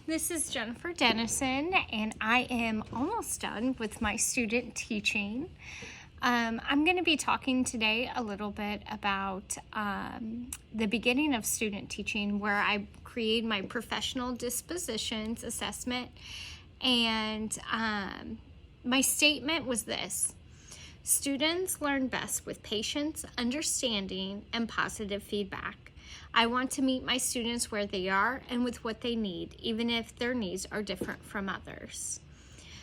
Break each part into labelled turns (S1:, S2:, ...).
S1: This is Jennifer Dennison, and I am almost done with my student teaching. I'm going to be talking today a little bit about the beginning of student teaching, where I create my professional dispositions assessment. And my statement was this: students learn best with patience, understanding, and positive feedback. I want to meet my students where they are and with what they need, even if their needs are different from others.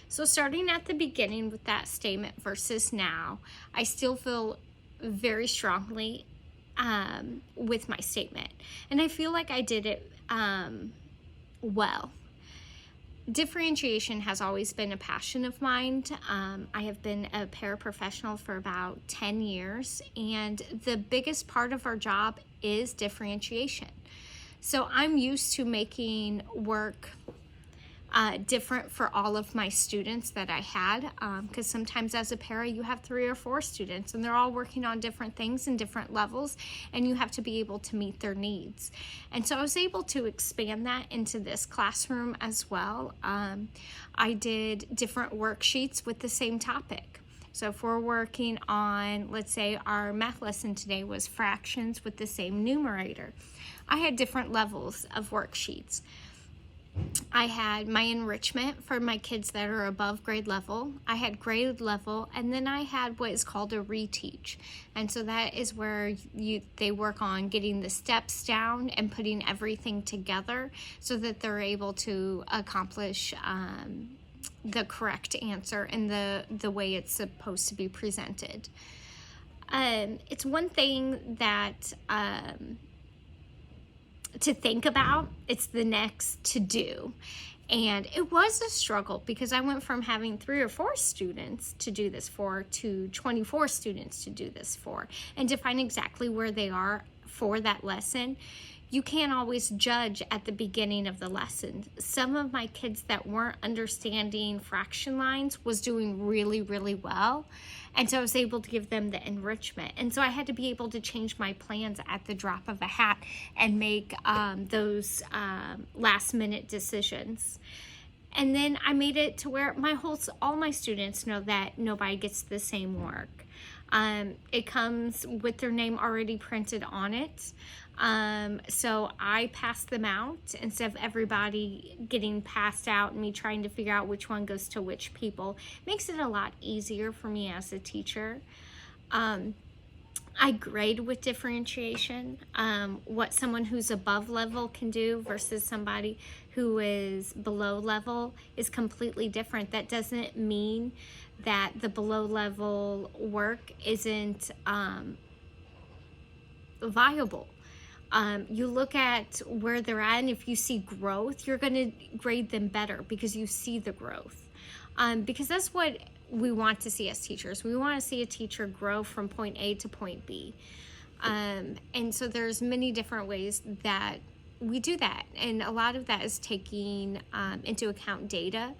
S1: So starting at the beginning with that statement versus now, I still feel very strongly with my statement. And I feel like I did it well. Differentiation has always been a passion of mine. I have been a paraprofessional for about 10 years, and the biggest part of our job is differentiation. So I'm used to making work different for all of my students that I had, because sometimes as a para you have 3 or 4 students and they're all working on different things and different levels, and you have to be able to meet their needs. And so I was able to expand that into this classroom as well. I did different worksheets with the same topic. So if we're working on, let's say our math lesson today was fractions with the same numerator, I had different levels of worksheets. I had my enrichment for my kids that are above grade level. I had grade level, and then I had what is called a reteach. And so that is where they work on getting the steps down and putting everything together so that they're able to accomplish the correct answer and the way it's supposed to be presented. It's one thing that to think about, it's the next to do. And it was a struggle because I went from having 3 or 4 students to do this for to 24 students to do this for, and to find exactly where they are for that lesson. You can't always judge at the beginning of the lesson. Some of my kids that weren't understanding fraction lines was doing really, really well. And so I was able to give them the enrichment. And so I had to be able to change my plans at the drop of a hat and make those last minute decisions. And then I made it to where all my students know that nobody gets the same work. It comes with their name already printed on it. So I pass them out instead of everybody getting passed out and me trying to figure out which one goes to which people. Makes it a lot easier for me as a teacher. I grade with differentiation. What someone who's above level can do versus somebody who is below level is completely different. That doesn't mean that the below level work isn't viable. You look at where they're at, and if you see growth, you're going to grade them better because you see the growth. Because that's what we want to see as teachers. We want to see a teacher grow from point A to point B. And so there's many different ways that we do that. And a lot of that is taking into account data.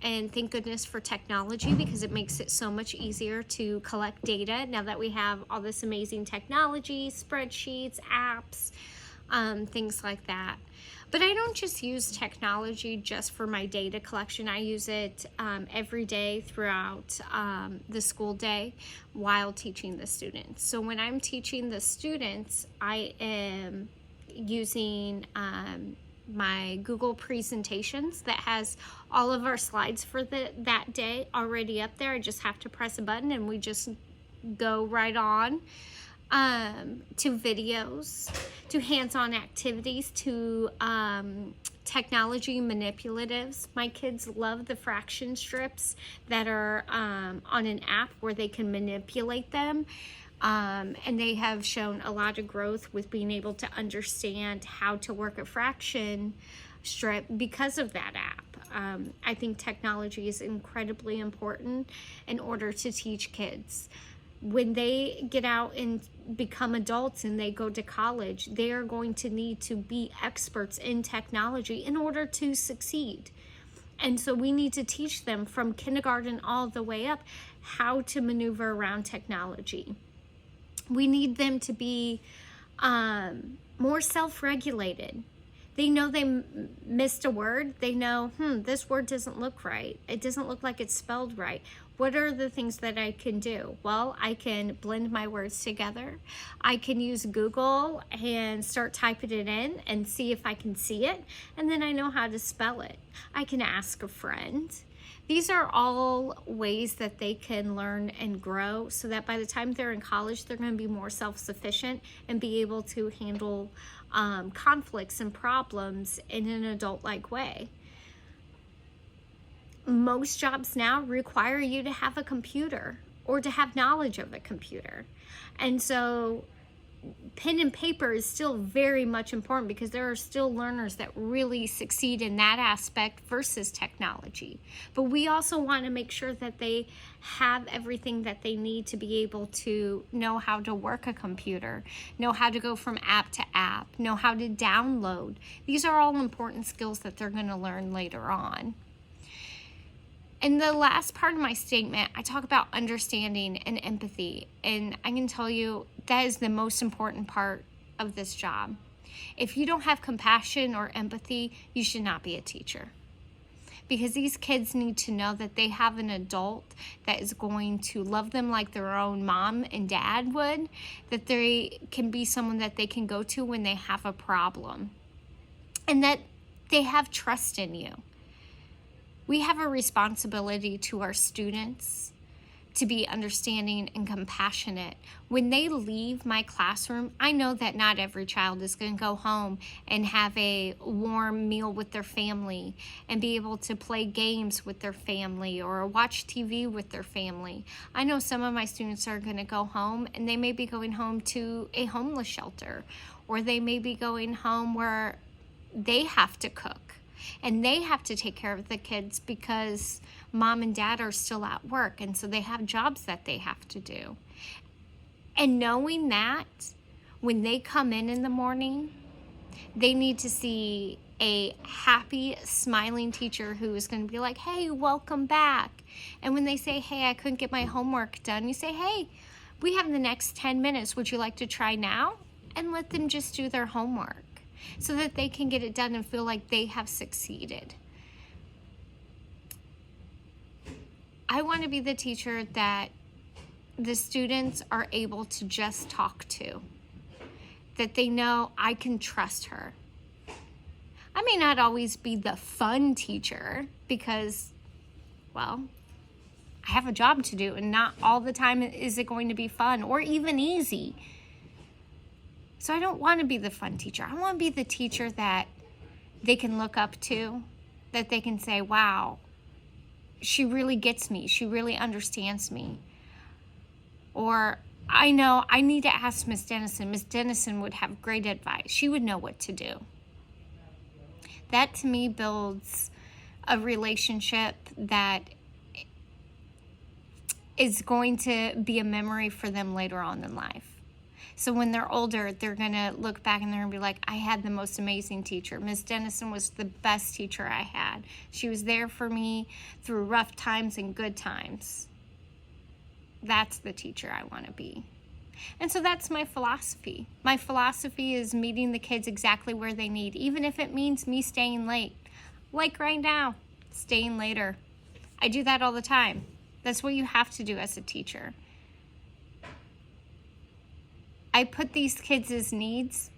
S1: And thank goodness for technology, because it makes it so much easier to collect data now that we have all this amazing technology, spreadsheets, apps, things like that. But I don't just use technology just for my data collection. I use it every day throughout the school day while teaching the students. So when I'm teaching the students, I am using my Google presentations that has all of our slides for that day already up there. I just have to press a button and we just go right on to videos, to hands-on activities, to technology manipulatives. My kids love the fraction strips that are on an app where they can manipulate them. And they have shown a lot of growth with being able to understand how to work a fraction strip because of that app. I think technology is incredibly important in order to teach kids. When they get out and become adults and they go to college, they are going to need to be experts in technology in order to succeed. And so we need to teach them from kindergarten all the way up how to maneuver around technology. We need them to be more self-regulated. They know they missed a word. They know, this word doesn't look right. It doesn't look like it's spelled right. What are the things that I can do? Well, I can blend my words together. I can use Google and start typing it in and see if I can see it. And then I know how to spell it. I can ask a friend. These are all ways that they can learn and grow so that by the time they're in college, they're going to be more self-sufficient and be able to handle conflicts and problems in an adult-like way. Most jobs now require you to have a computer or to have knowledge of a computer. And so pen and paper is still very much important because there are still learners that really succeed in that aspect versus technology. But we also want to make sure that they have everything that they need to be able to know how to work a computer, know how to go from app to app, know how to download. These are all important skills that they're going to learn later on. In the last part of my statement, I talk about understanding and empathy, and I can tell you that is the most important part of this job. If you don't have compassion or empathy, you should not be a teacher. Because these kids need to know that they have an adult that is going to love them like their own mom and dad would, that they can be someone that they can go to when they have a problem, and that they have trust in you. We have a responsibility to our students to be understanding and compassionate. When they leave my classroom, I know that not every child is going to go home and have a warm meal with their family and be able to play games with their family or watch TV with their family. I know some of my students are going to go home and they may be going home to a homeless shelter, or they may be going home where they have to cook. And they have to take care of the kids because mom and dad are still at work. And so they have jobs that they have to do. And knowing that when they come in the morning, they need to see a happy, smiling teacher who is going to be like, hey, welcome back. And when they say, hey, I couldn't get my homework done, you say, hey, we have the next 10 minutes. Would you like to try now? And let them just do their homework, so that they can get it done and feel like they have succeeded. I want to be the teacher that the students are able to just talk to, that they know I can trust her. I may not always be the fun teacher because, well, I have a job to do and not all the time is it going to be fun or even easy. So I don't want to be the fun teacher. I want to be the teacher that they can look up to, that they can say, wow, she really gets me. She really understands me. Or I know I need to ask Miss Dennison. Miss Dennison would have great advice. She would know what to do. That to me builds a relationship that is going to be a memory for them later on in life. So when they're older, they're going to look back and they're going to be like, I had the most amazing teacher. Miss Dennison was the best teacher I had. She was there for me through rough times and good times. That's the teacher I want to be. And so that's my philosophy. My philosophy is meeting the kids exactly where they need, even if it means me staying late. Like right now, staying later. I do that all the time. That's what you have to do as a teacher. I put these kids' needs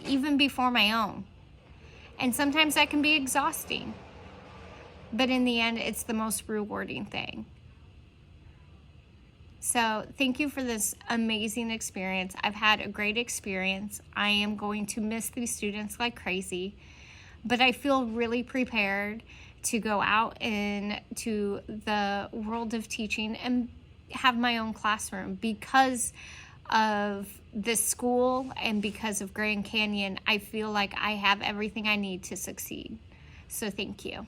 S1: even before my own. And sometimes that can be exhausting. But in the end, it's the most rewarding thing. So thank you for this amazing experience. I've had a great experience. I am going to miss these students like crazy. But I feel really prepared to go out into the world of teaching and have my own classroom because of this school and because of Grand Canyon. I feel like I have everything I need to succeed. So thank you.